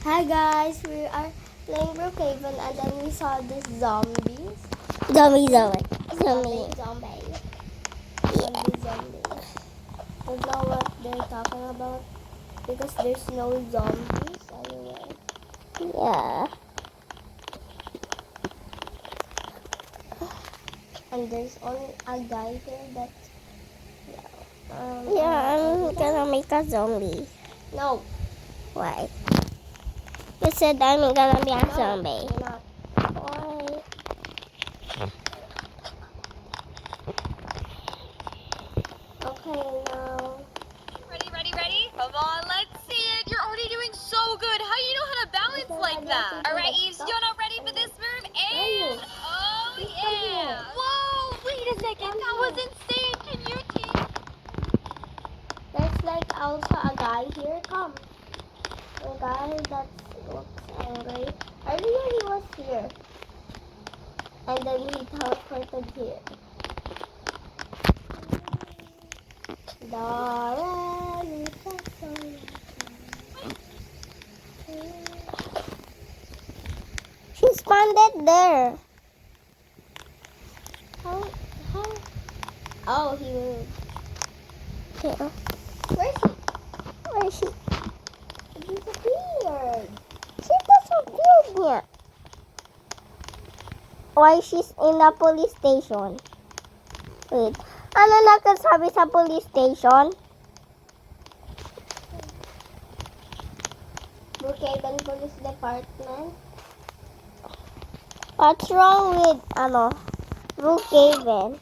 Hi guys, we are playing Brookhaven and then we saw this zombies. Zombie. Zombie. Zombie. Don't know what they're talking about because there's no zombies anywhere. Yeah. And there's only a guy here that's I'm gonna make a zombie. No. Why? You said I'm gonna be a No, zombie. you're not. Why? Okay, now. Ready? Come on, let's see it. You're already doing so good. How do you know how to balance like that? All right, Eves, you're not ready for this move. And oh yeah! Whoa! Wait a second. That was insane. Can you teach? There's like also a guy here. Come. A guy that looks angry. Earlier he was here. And then he teleported here. She spawned there. How? Oh, he moved. Yeah. Where's he? Where is she? He disappeared. She disappeared yet. Why she's in the police station? Wait. Ano nagsasabi sa police station? Brookhaven Police Department. What's wrong with Brookhaven?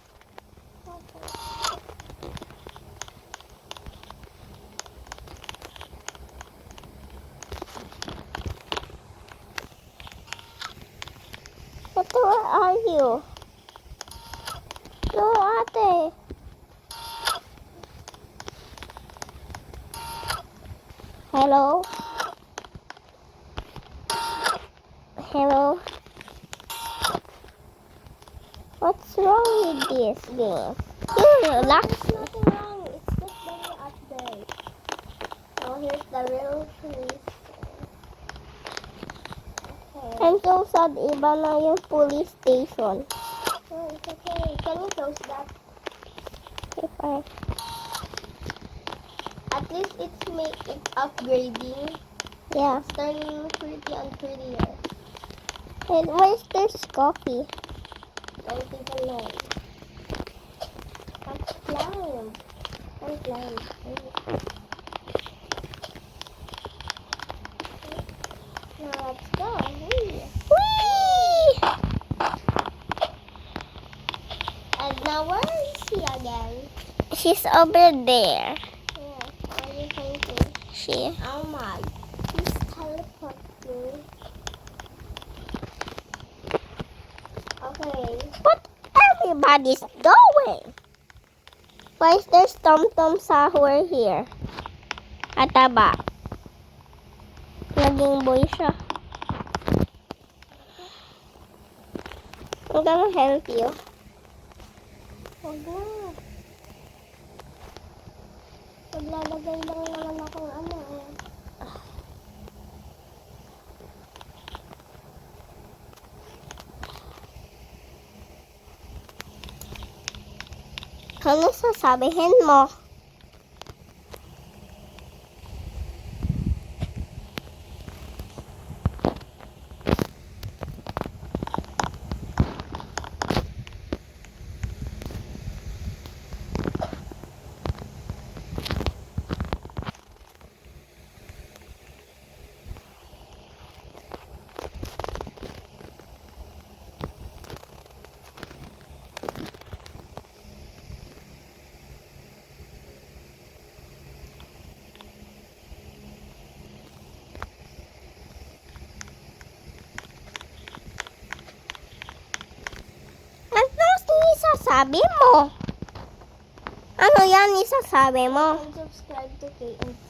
But where are you? No, ate. Hello? Hello? What's wrong with this game? You lock. There's nothing wrong. It's just the new update. Oh, here's the real police. Okay. I'm so sad, iba na yung police station. Oh, it's okay. Can you close that? If I... At least it's upgrading. Yeah. It's turning pretty and prettier. And where's this coffee? Don't even know. Let's climb. Let's climb. Now let's go. Whee! Whee! And now where is he again? She's over there. Yeah, what are you thinking? She. Oh my. He's teleporting. Okay. What everybody's doing? Why is there Tom Sahur here? Ataba. Naging boy siya. I'm gonna help you. Huwag na. Maglalagay lang naman akong ano eh. Ano sasabihin mo? Ano isasabi mo? Ano yan isasabi mo? And subscribe to KNT.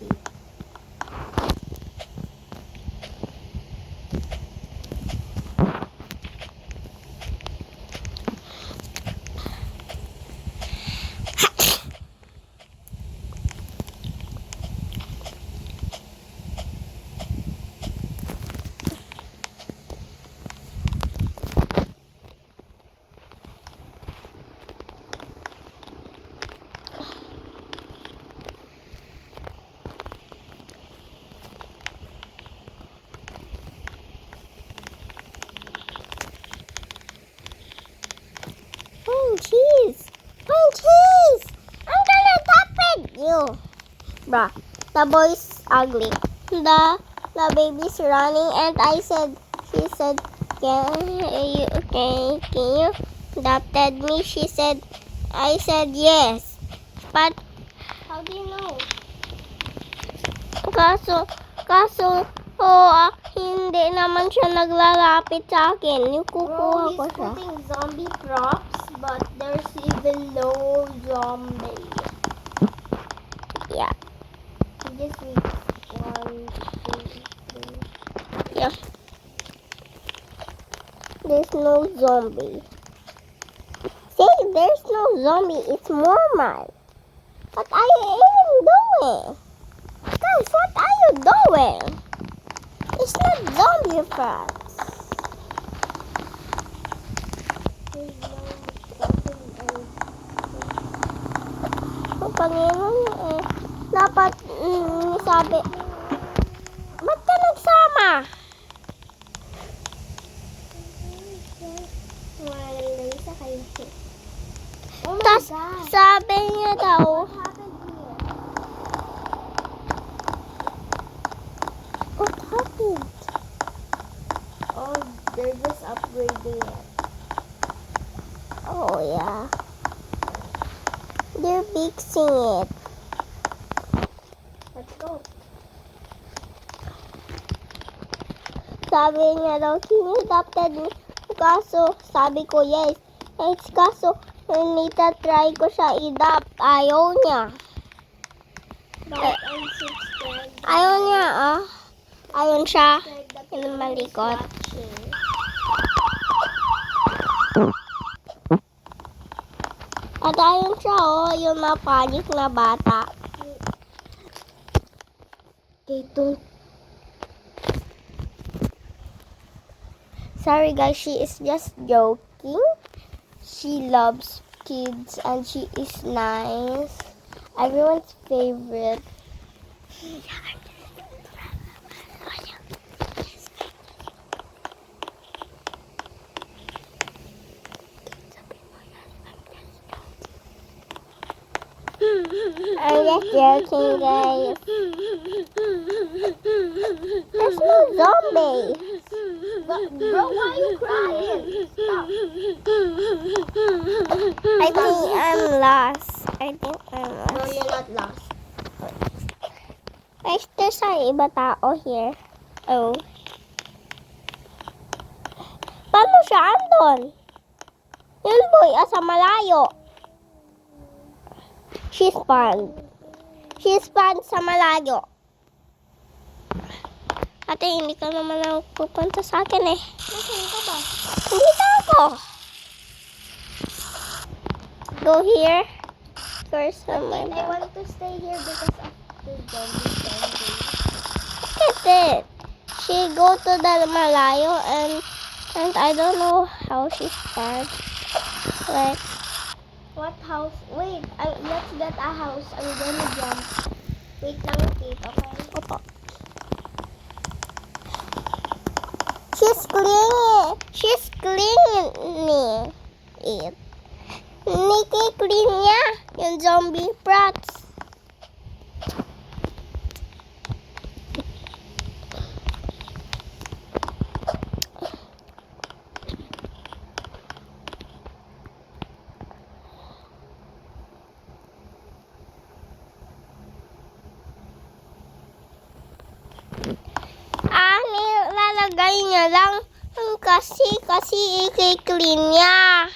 bruh. The boy's ugly. The baby's running, and she said, can you adopted me? I said yes. But How do you know? hindi naman siya naglalapit sa akin. Yung Bro, kukuha he's ko siya. putting zombie props, but there's even no zombie. Yeah. He just needs 1, 2, 3. Yeah. There's no zombie. See, there's no zombie. It's normal. What are you even doing? Guys, what are you doing? It's not zombie frogs. There's no something else. Ang Panginoon eh. Dapat sabi, ba't ka nagsama? Isa kayo. Oh my Tas, God. sabi niya daw, What happened here? what happened? Oh, they're just upgrading it. Oh, yeah. They're fixing it. Let's go. Sabi niya daw, adopted me. Kaso, sabi ko, yes. Kaso, try ko siya i-adopt. Ayaw niya. But I'm subscribed. Ayaw niya, ah. Ayaw siya. Subscribe that Yung everyone is malikot. watching. At ayaw siya, oh. Yung napanik na bata. Okay, don't. Sorry, guys. She is just joking. She loves kids and she is nice. Everyone's favorite. I'm just joking, guys. There's no zombie. Bro, why are you crying? Stop. I think I'm lost. No, you're not lost. There's an iba tao here. Oh. Paano siya andon? Yun boy, asa malayo. She's fun. She's fun sa malayo. Ate, hindi ka naman ako pupunta sa akin eh. Nasaan ka ba? Dito ako. Go here. First, I want to stay here because of the zombie standing. Look at it. She go to the malayo and I don't know how she starts. Like, What house? Wait, let's get a house. I'm gonna jump. Wait lang, Kate, okay? opo. She's cleaning. She's cleaning it. Niki-clean niya yung zombie props. Nilalagay niya lang kasi i-clean niya.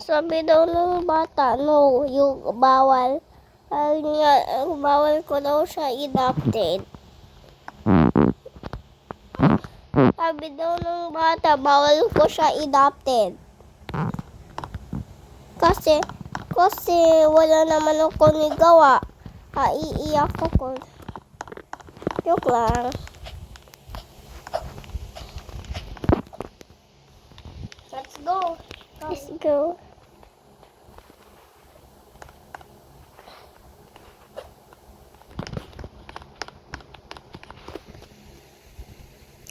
Sabi daw ng bata, no, yung bawal. Bawal ko daw siya adopted. Sabi daw ng bata, bawal ko siya adopted. Kasi wala naman ako nigawa. Iiyak ako. Joke lang. Let's go. Let's go.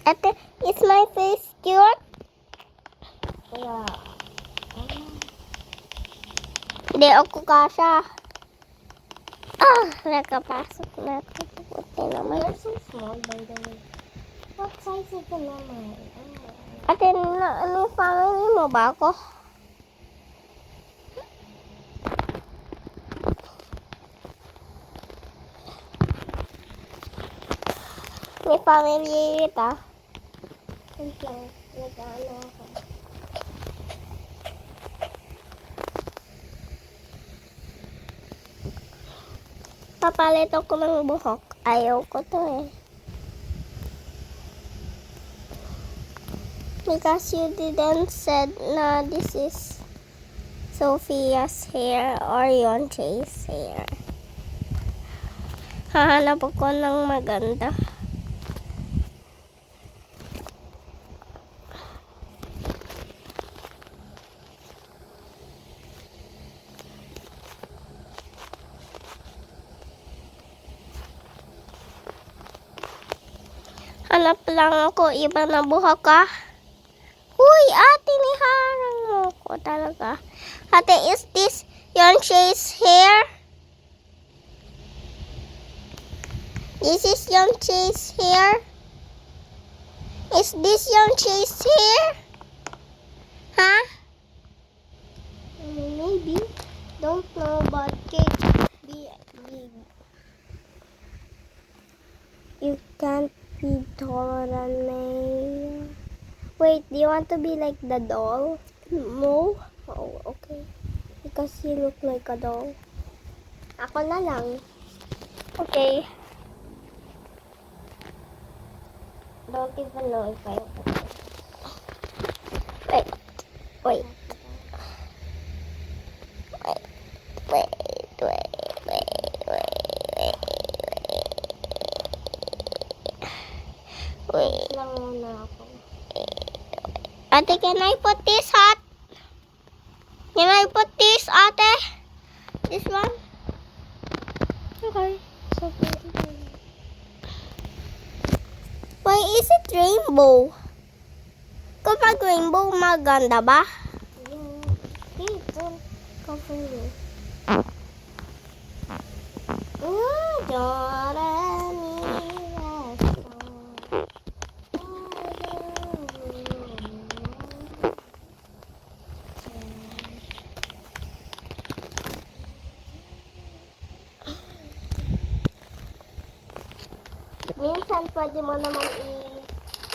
Ate, is my face cute? Yeah. Hindi ako kasha. Nakapasok na ako. Puti naman. You're so small, by the way. What size is the naman? Ate, ano family mo ba ako? May family kita. Wait lang. Nag-ano ako. Papalit ako ng buhok. Ayaw ko to eh. Because you didn't said na this is Sophia's hair or Yonche's hair. Hahanap ako ng maganda. Hanap lang ako iba na buhok ka. Uy, ate, niharang mo ko talaga. Ate, is this Yonche's hair? This is Yonche's hair? Is this Yonche's hair? Huh? Maybe. Don't know, but cake be big. You can't be taller than me. Wait, do you want to be like the doll? No. Oh, okay. Because you look like a doll. Ako na lang. Okay. Don't even know if I Wait. Wait. Wait. lang muna ako. Ate, can I put this hot? Can I put this, ate? This one? Okay. So, Why is it rainbow? Kapag rainbow, maganda ba? Hey, don't cover me. Minsan pwede mo naman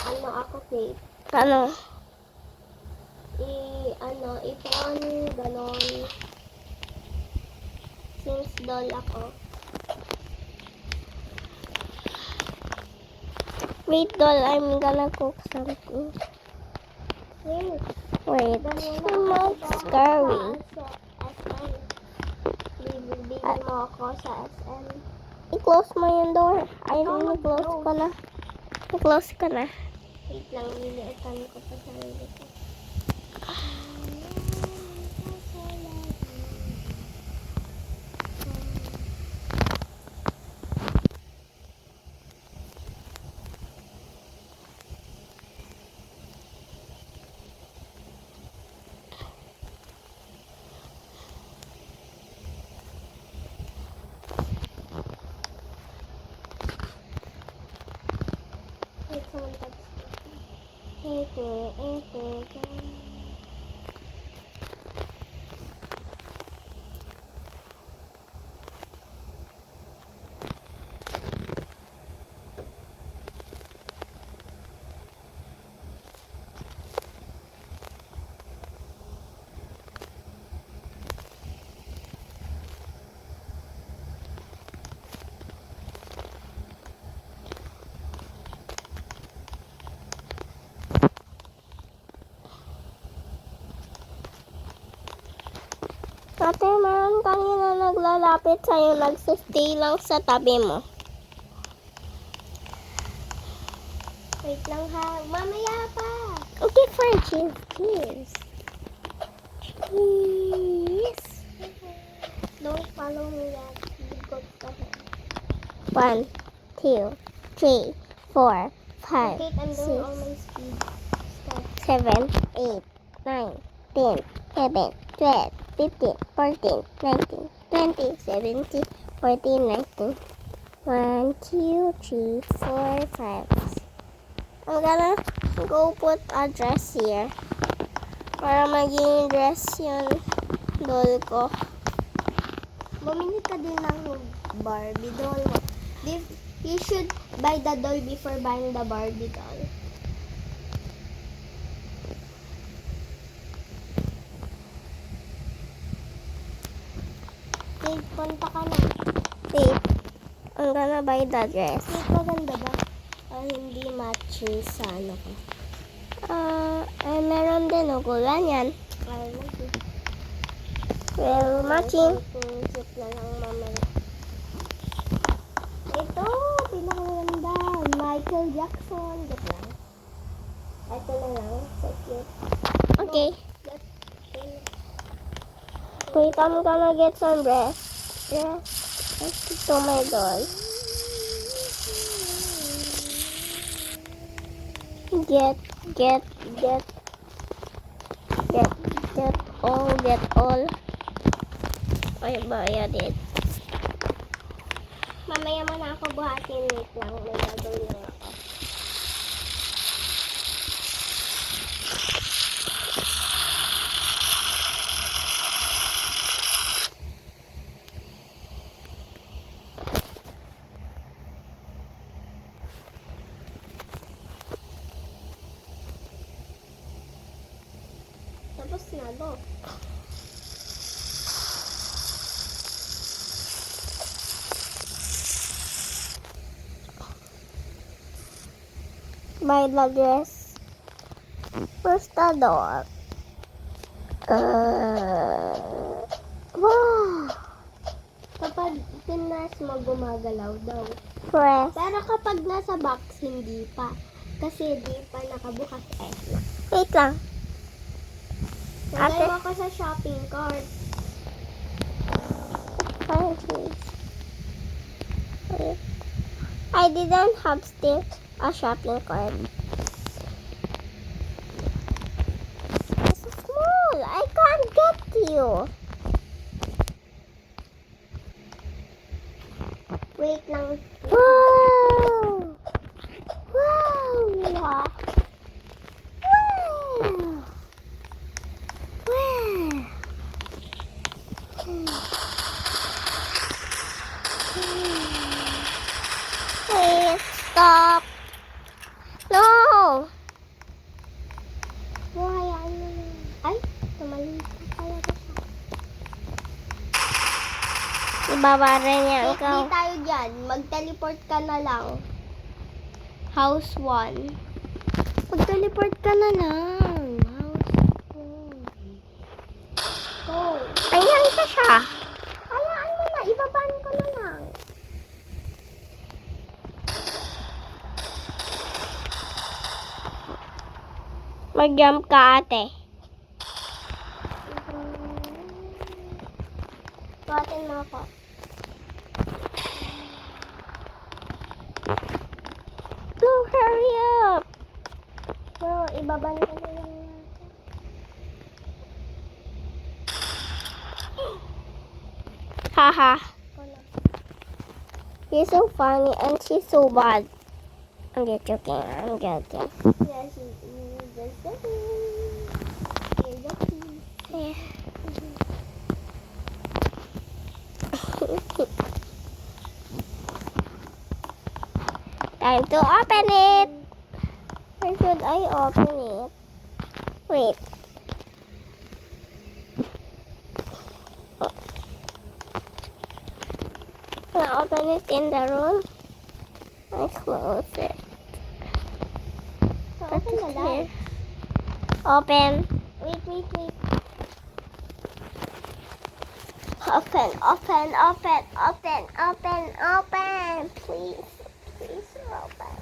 ano ako tape. Ano? Ipon, ganon. Since doll ako. Wait, doll, I'm gonna cook something. Wait, Wait, ganun too much scary. Sa SM. Bibigyan mo ako sa SM. I-close mo yung door. Ayun, i-close ko na. I-close ko na. Wait lang, niliitan ko pa sarili ko. Wait, someone touched me. Ate, meron kanina naglalapit sa'yo, nagsistay lang sa tabi mo. Wait lang ha. Mamaya pa. Okay, fine. Cheers. Cheers. Don't follow me yet. You go to the 1, 2, 3, 4, 5, Wait, I'm doing all 6, my speed stuff. 7, 8, 9, 10, 11, 12, 15, 14, 19, 20, 17, 14, 19. 1, 2, 3, 4, 5. I'm gonna go put a dress here. Para maging dress yung doll ko. Bumili ka din ng Barbie doll. You should buy the doll before buying the Barbie doll. Wait, punta ka na. Wait, I'm gonna buy the dress. Wait, maganda ba? Hindi matching sa ano ko. Meron din ugulan yan. Ay, lagi. Well, matching. Cute na lang mamaya. Ito, pinakamaganda. Michael Jackson. Get lang. Ito na lang. So cute. Okay. Okay. Wait, I'm gonna get some dress. To my doll. Get all. Ay, bayad it. Mamaya mo na ako buhatin. Wait lang. May gagawin lang ako. Tapos na, go. Buy the dress. Where's the door? Wow. Kapag pinas mo, gumagalaw daw. Press. Pero kapag nasa box, hindi pa. Kasi di pa nakabukas. Wait lang. Lagay Ate? mo ako sa shopping cart. Fine, please. Wait. I didn't have still a shopping cart. It's so small. I can't get you. Wait lang. Wow! Wow! Wow! Wow! Wait, stop! No! Hayaan mo na. Ay, tumalim ka talaga siya. Ibabara niya Wait, ikaw. di tayo dyan. Mag-teleport ka na lang. House 1. Mag-teleport ka na lang. House 1. Go. Ayan ka siya. Hayaan mo na. Ibabaan ko na lang. Mag-jump ka, ate. Buhatin mo ako. No, hurry up. So, ibabaan ko na lang. Haha. Ko na. You're so funny and she's so bad. I'm just joking. I'm joking. Yes, you just joking. You're joking. Yeah. Time to open it. Where should I open it? Wait. Can I open it in the room? I close it. So, open the light. Open. Wait. Open, open, open, open, open, open. Please, please open.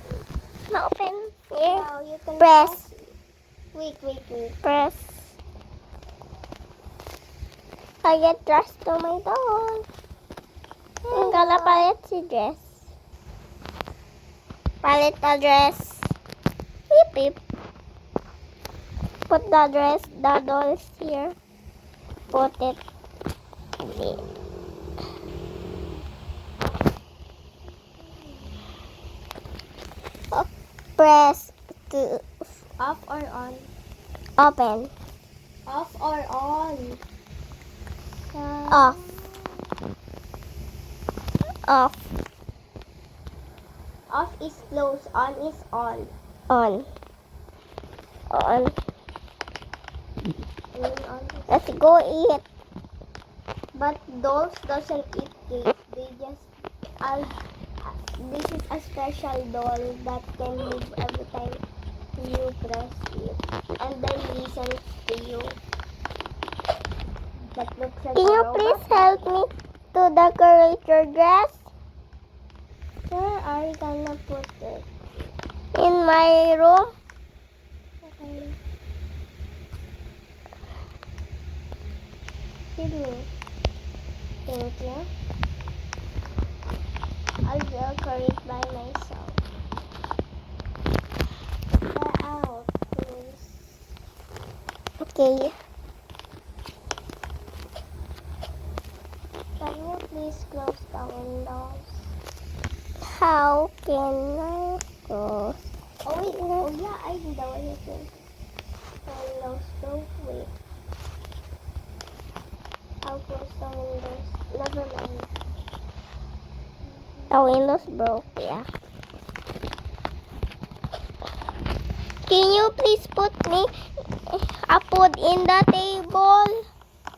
Open. Here. Now you can Press. Wait. Press. I get dressed to my doll. I'm gonna palit si dress. Palit the dress. Beep beep. Put the dress, the dolls here. Put it. There. Press to Off or on? open. Off or on? Off. Off. Off is close, on is on. On. On. On. Let's go eat. But dolls doesn't eat cake. They just this is a special doll that can move every time you press it. And then listens to you. That looks like Can a you robot. please help me to decorate your dress Where are you gonna put it? in my room? Okay. Give me. Thank you. I'll decorate by myself. Get out, please. Okay. Can you please close the windows? How can I go? Oh wait, oh yeah, I know what you think. Windows, don't wait. I'll close the windows. Never mind. The windows broke, yeah. Can you please put me a food in the table?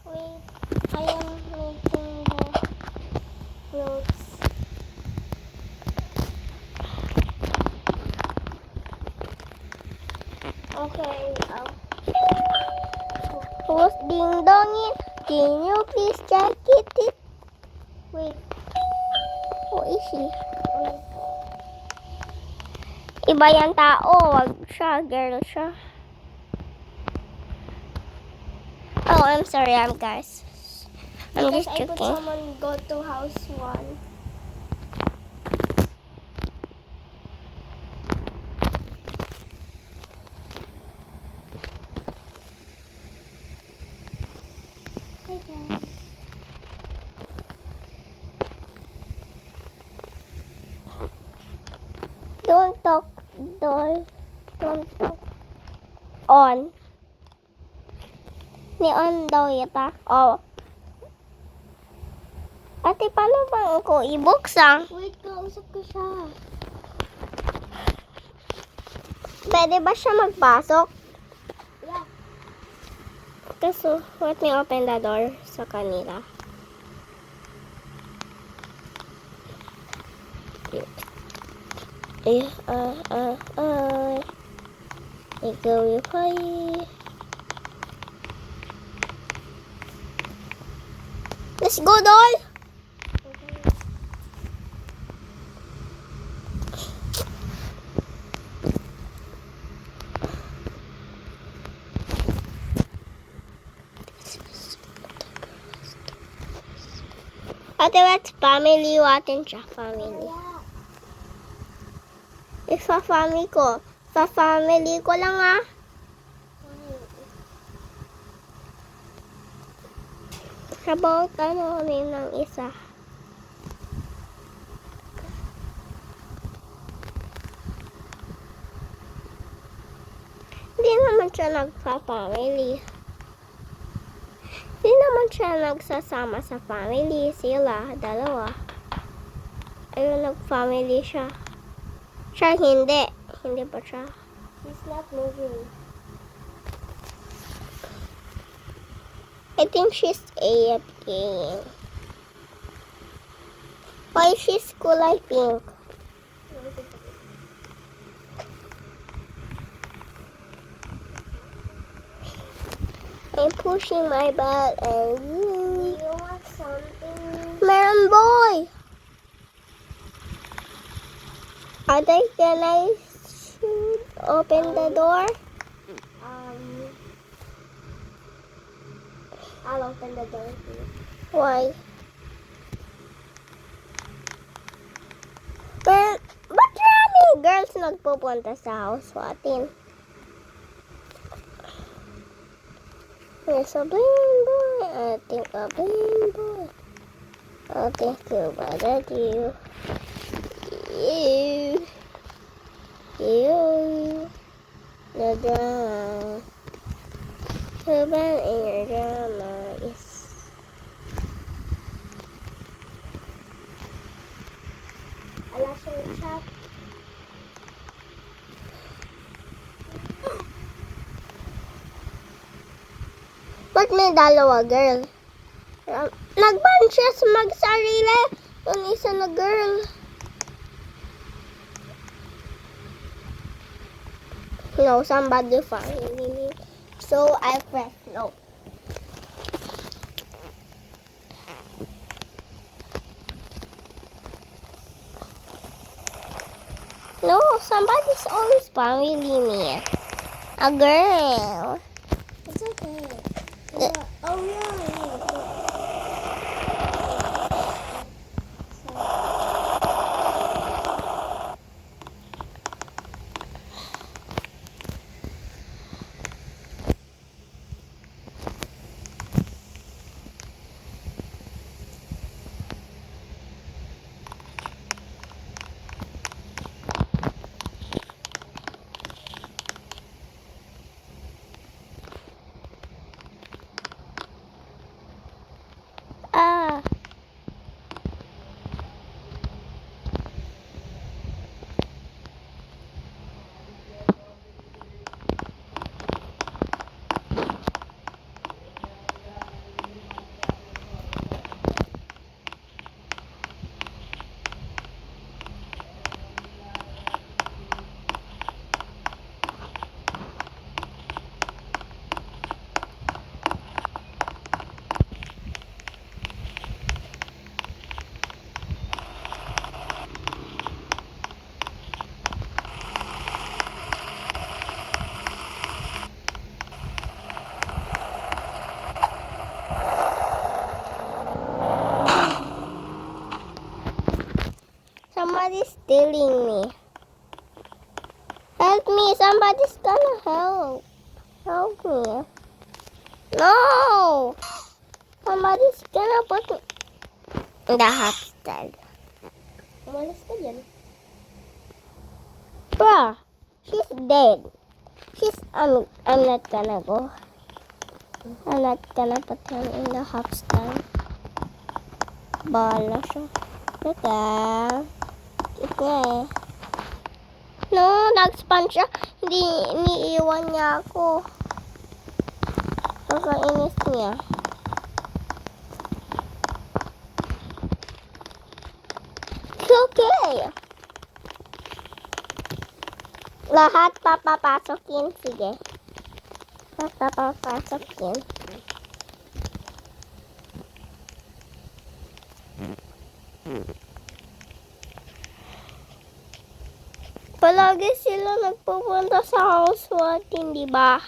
Wait, I am making the clothes. Okay, Who's ding donging? Can you please check it? wait, Who is she? wait. Iba yung tao, wag siya, girl siya. Oh, I'm sorry, guys. I'm Because just I put joking. someone go to house 1. Hi guys. Don't talk, doll. Don't talk. On. Ni-on daw yata. Oh. Ate, paano bang ko ibuksan? Wait, kausap ko siya. Pwede ba siya magpasok? Yeah. Okay, so let me open the door sa kanila. Ikaw yung Let's go, doll! Ate, what's family? Watin siya, family. Yeah. Ifa-family ko. Fa-family ko lang ah. About ano rin ng isa. Hindi naman siya nagpa-family. Hindi naman siya nagsasama sa family. Sila, dalawa. Ayun, nag-family siya. Siya hindi. Hindi pa siya. She's not moving. I think she's AFK. Why she's cool, I think. I'm pushing my belt and Do you want some Ate, can I open the door? I'll open the door for you. Why? But maraming girls nagpupunta sa house natin. There's a bling boy. I think a bling boy. I think you better you. You. The drama. The band in your drama is. Ala siyang chat. Ba't may dalawa girl? Nagban siya sa magsarili. Yung isa na girl. No, somebody found me. So I press no. No, somebody's always following me. A girl. It's okay. The- Oh, yeah. Ah. Somebody's stealing me. Help me, somebody's gonna help. Help me. No! Somebody's gonna put me in the hospital. Umalis ka dyan. Bruh, she's dead. I'm not gonna go. I'm not gonna put her in the hospital. Bala siya. Teka. Okay. No, nag-span siya. Hindi, iniiwan niya ako. Kakainis niya. It's okay. Lahat papapasokin. Sige. Lahat papapasokin. Palagi sila nagpupunta sa house natin, di ba?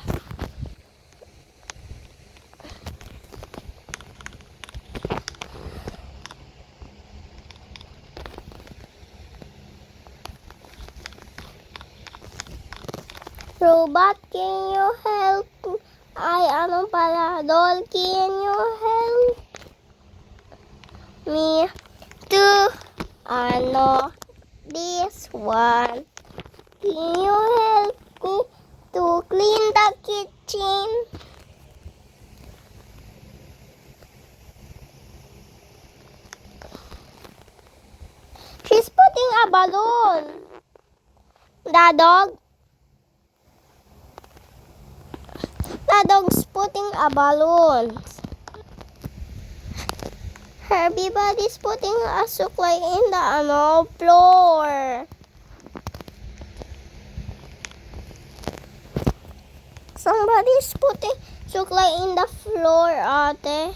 Robot, can you help? Ay, ano pala? Doll, can you help me to, this one? Can you help me to clean the kitchen? She's putting a balloon. The dog. The dog's putting a balloon. Everybody's putting a suklay in the floor. Somebody's putting suklay in the floor, ate.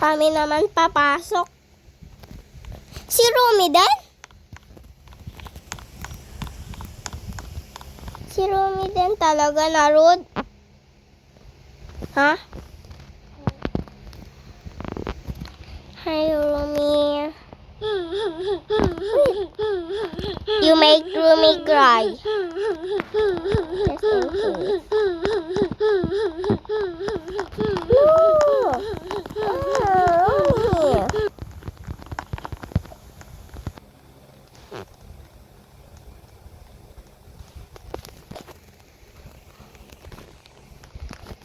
Kami naman papasok. Si Rumi din? Si Rumi din talaga na rude. Ha? Hi, Rumi. You make Rumi cry. Just in case. No! Rumi.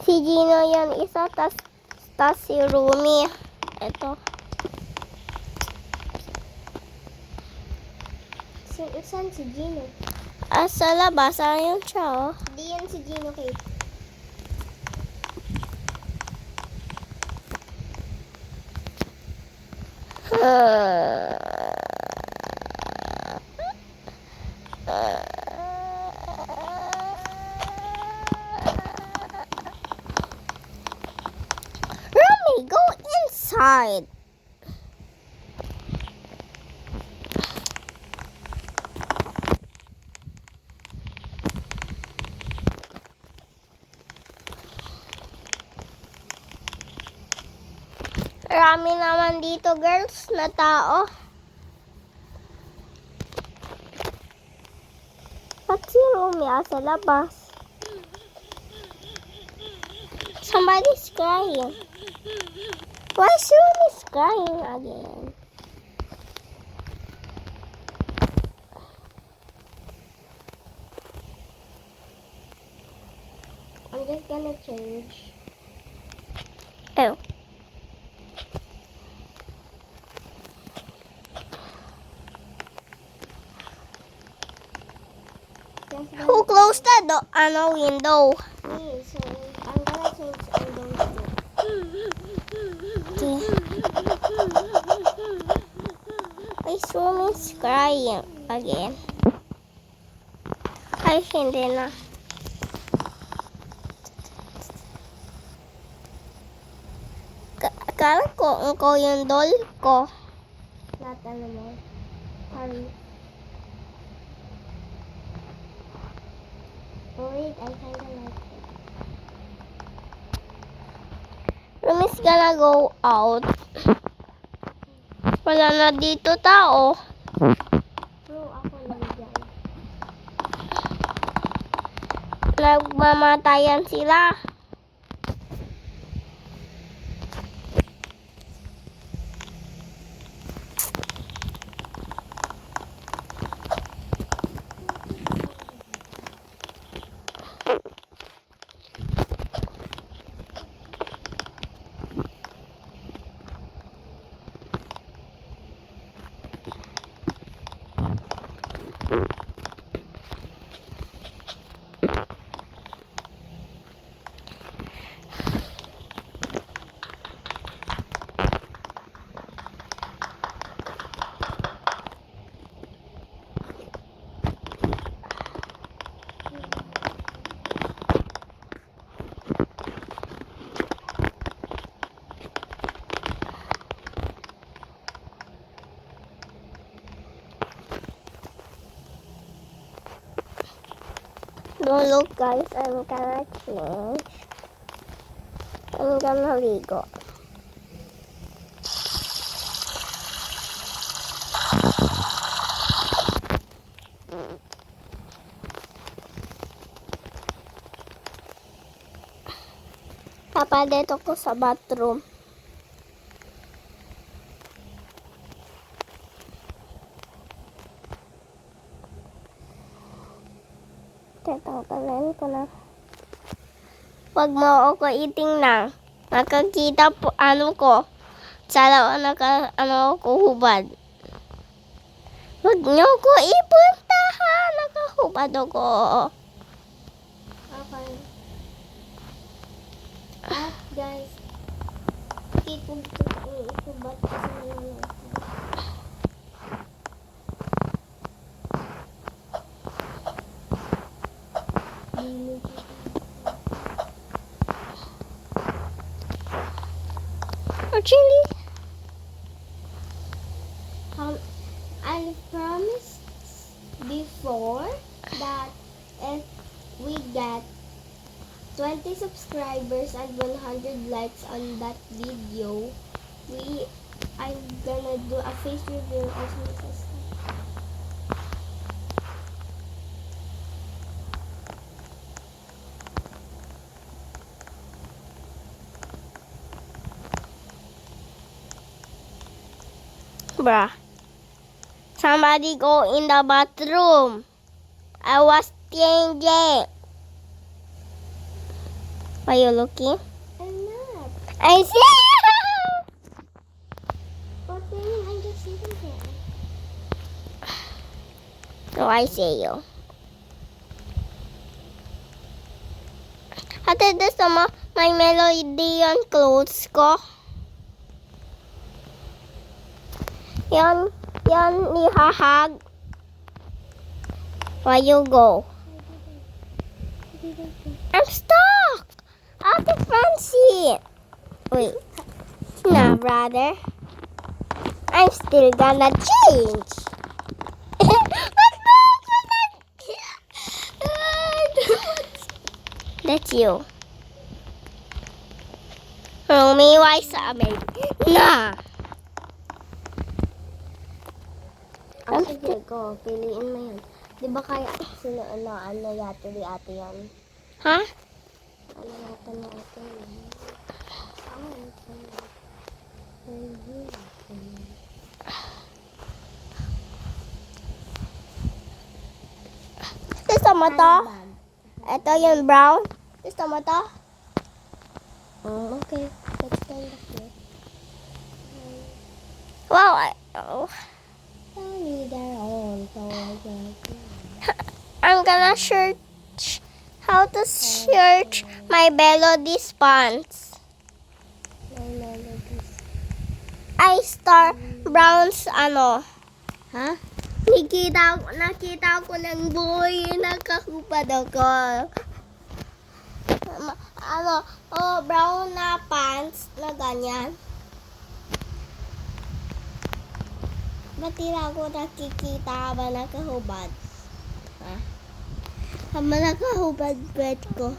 Si Gino yan isa, tas si Rumi. Ito. Saan si Gino? Sa labas, ayun siya, oh. Di yan si Gino, Kate. Rumi, go inside. Marami naman dito, girls, na tao. Ba't si Rumi sa labas? Somebody's crying. Why is Rumi crying again? I'm just gonna change. Oh. Who closed the window? Me, so I'm gonna change windows too. My room is crying again. Ay, hindi na. Akala ko ikaw yung doll ko. Not anymore. Sorry. Oh wait, I kinda like it. Room is gonna go out. Wala na dito tao. Bro, ako lang dyan. Nagmamatayan sila. No, look guys, I'm gonna change. I'm gonna ligo. Papadito ko sa bathroom. Tatanggalin ko na. Pag mo ako itingnan, nakakita po ko. Sala ko hubad. Wag niyo ko ipuntahan, nakahubad ako. Okay. Guys. Ikubat kasi nanonood. Actually, before that if we get 20 subscribers and 100 likes on that video, I'm gonna do a face reveal of my sister. Bruh. Somebody go in the bathroom. I was changing. Are you looking? I'm not. I see you. What do you mean? I'm just sitting here. No, I see you. Ate, gusto mo may melody yung clothes ko? Yan ihahag. Where you go? I'm stuck. Ate Francie. Wait. Nah, brother. I'm still gonna change. That's you. Umiway sa amin. Nah. Oh, sige, go. Piliin mo yun. Di ba kaya sino ano yato di ate yan? Ha? Ano yato na ate yan? Gusto mo to? Ito yung brown. Gusto mo to? Oh, okay. That's kind of cute. Wow. Oh. Tell me their own. So I'm gonna search how to search my Melodies pants. my melodies. I star browns ano. Ha? Nakita ko ng boy, nakahupad ako. Brown na pants na ganyan. Ba't tila ko nakikita habang nakahubad? Ha? Habang nakahubad bread ko.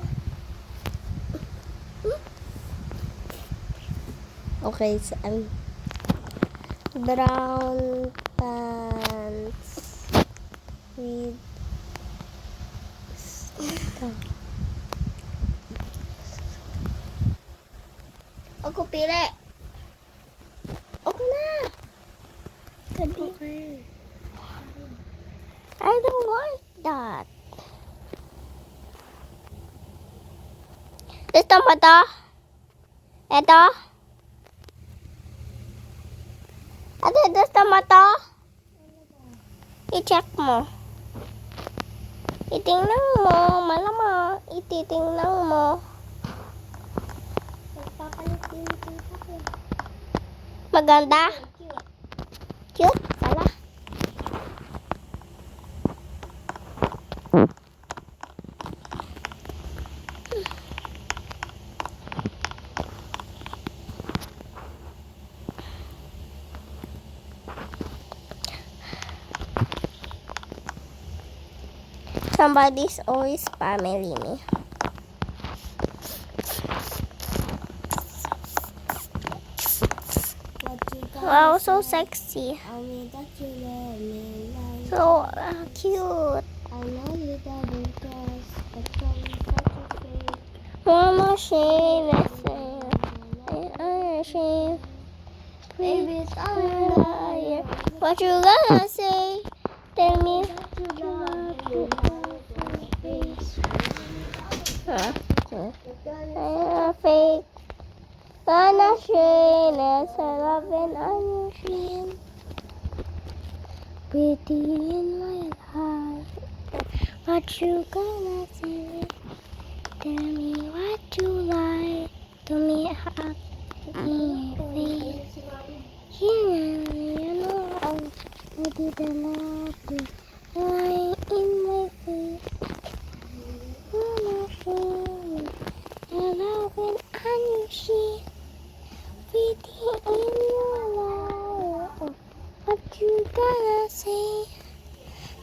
Okay, so brown pants with Ako pili. Ako na. okay. I don't want that. Gusto mo to? Ito? Ate, gusto mo to? I-check mo. Itingnan mo. Malamang. Ititingnan mo. Nagpapalit din ito ko. Maganda? Cute. Cute? Sala? Somebody's always family me. What you got? Wow, so sexy. I mean that you love me like So cute. I know you double cross, but from such a fake. Mama, shame. I'm ashamed. Baby, it's all I'm a a liar. What you gonna say? Tell me. that you love you like your face. Huh? You're gonna I'm a fake. Gonna shame. There's a love and I'm ashamed. Pretty in my heart. What you gonna say? Tell me what you like. To me, hug me, face. You know, I didn't love you. Lying in my face. Gonna shame. Your love and I'm ashamed. Pretty in your life. What you gonna say?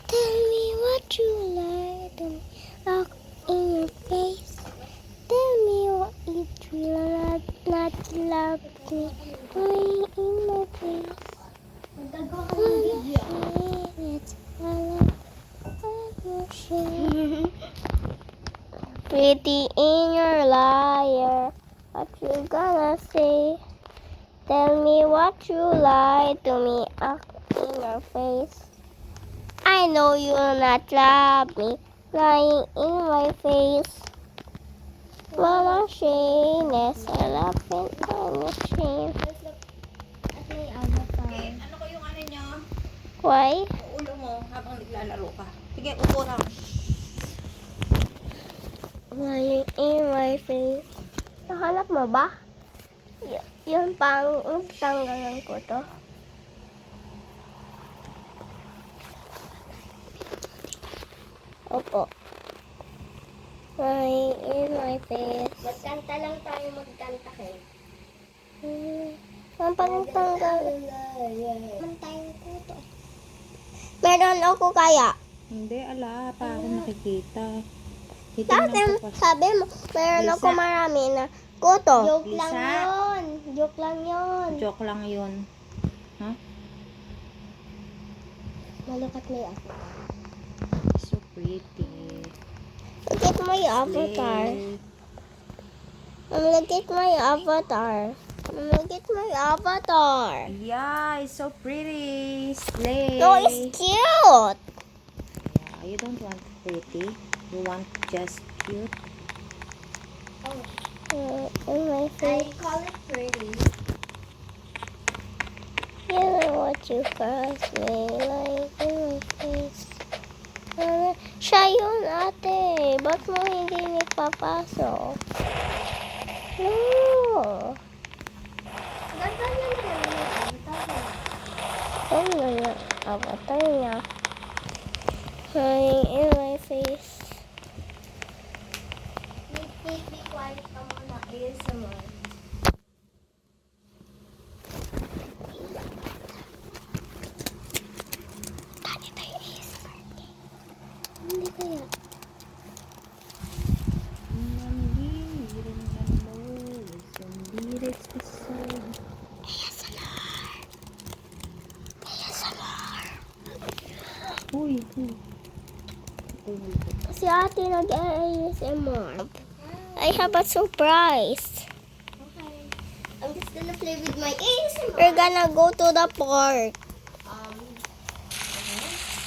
Tell me what you lie to me? Look in your face. Tell me what you feel not to love me. Lying in my face. It's pretty in your liar. What you gonna say? Tell me what you lie to me up in your face. I know you'll not love me. Lying in my face. Mama Shane is a laughing on your shame. At may avatar. Okay, ano ko yung ano nyo? Why? Ulo mo habang naglalaro ka. Sige, upo lang. Lying in my face. Nahanap mo ba? Yun pang tanggalan ko to. Opo. Lying in my face. Magkanta lang tayo magkanta kayo. Ang pangtanggal. Naman tayong kuto. Meron ako kaya. Hindi, ala. Pa ako nakikita. Dati, sabi mo, meron ako marami na kuto. Joke Lisa? lang yun. Joke lang yun. Joke lang yun. Ha? Malukat may avatar. So pretty. Look at my avatar. Slay. Look at my avatar. Look at my avatar. Yeah, it's so pretty. Slay. No, it's cute. Yeah, you don't want pretty. You want just cute. In my I face. call it pretty. You know what you cross me like in my face. Siya yun, ate. Ba't mo hindi nagpapasok? No. Ganda na naman yung avatar. Ano na yung avatar niya? Lying in my face. Be quiet ka muna. ASMR. Tanya tayo Hindi kaya. Uy, Si ate nag-ASMR. I have a surprise. Okay. I'm just gonna play with my ASMR. We're gonna go to the park.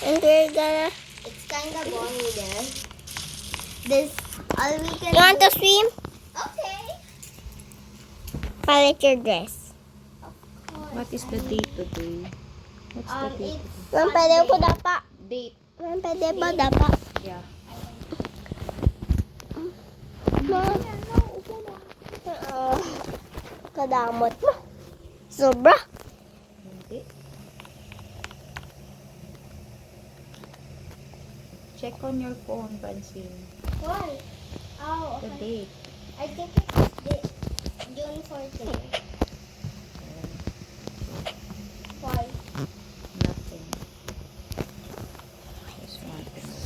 And we're gonna... It's kind of bonny there. This, all we can You want do... to swim? Okay. Palit your dress. what is the date today? What's the date? It's Ma'am, pwede ko dapa. Date. Ma'am, pwede ba dapa? Yeah. Ma'am. Kadamot mo. Sobra. Hindi. Check on your phone, Francine. Why? Oh, The okay. date. I think it's June 14. Why? Nothing. Just want to know.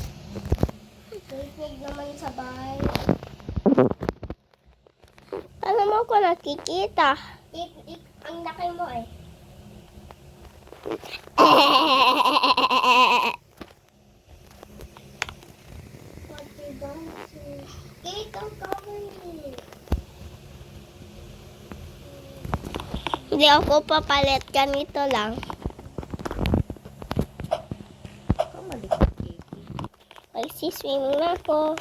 Huwag naman sa bahay. Alam mo ko nakikita. Ang laki mo eh. What you gonna do? Kate, don't cover me. Hindi ako papalit. Ganito lang. Kamalik ka, Katie. Magsiswimming na ako.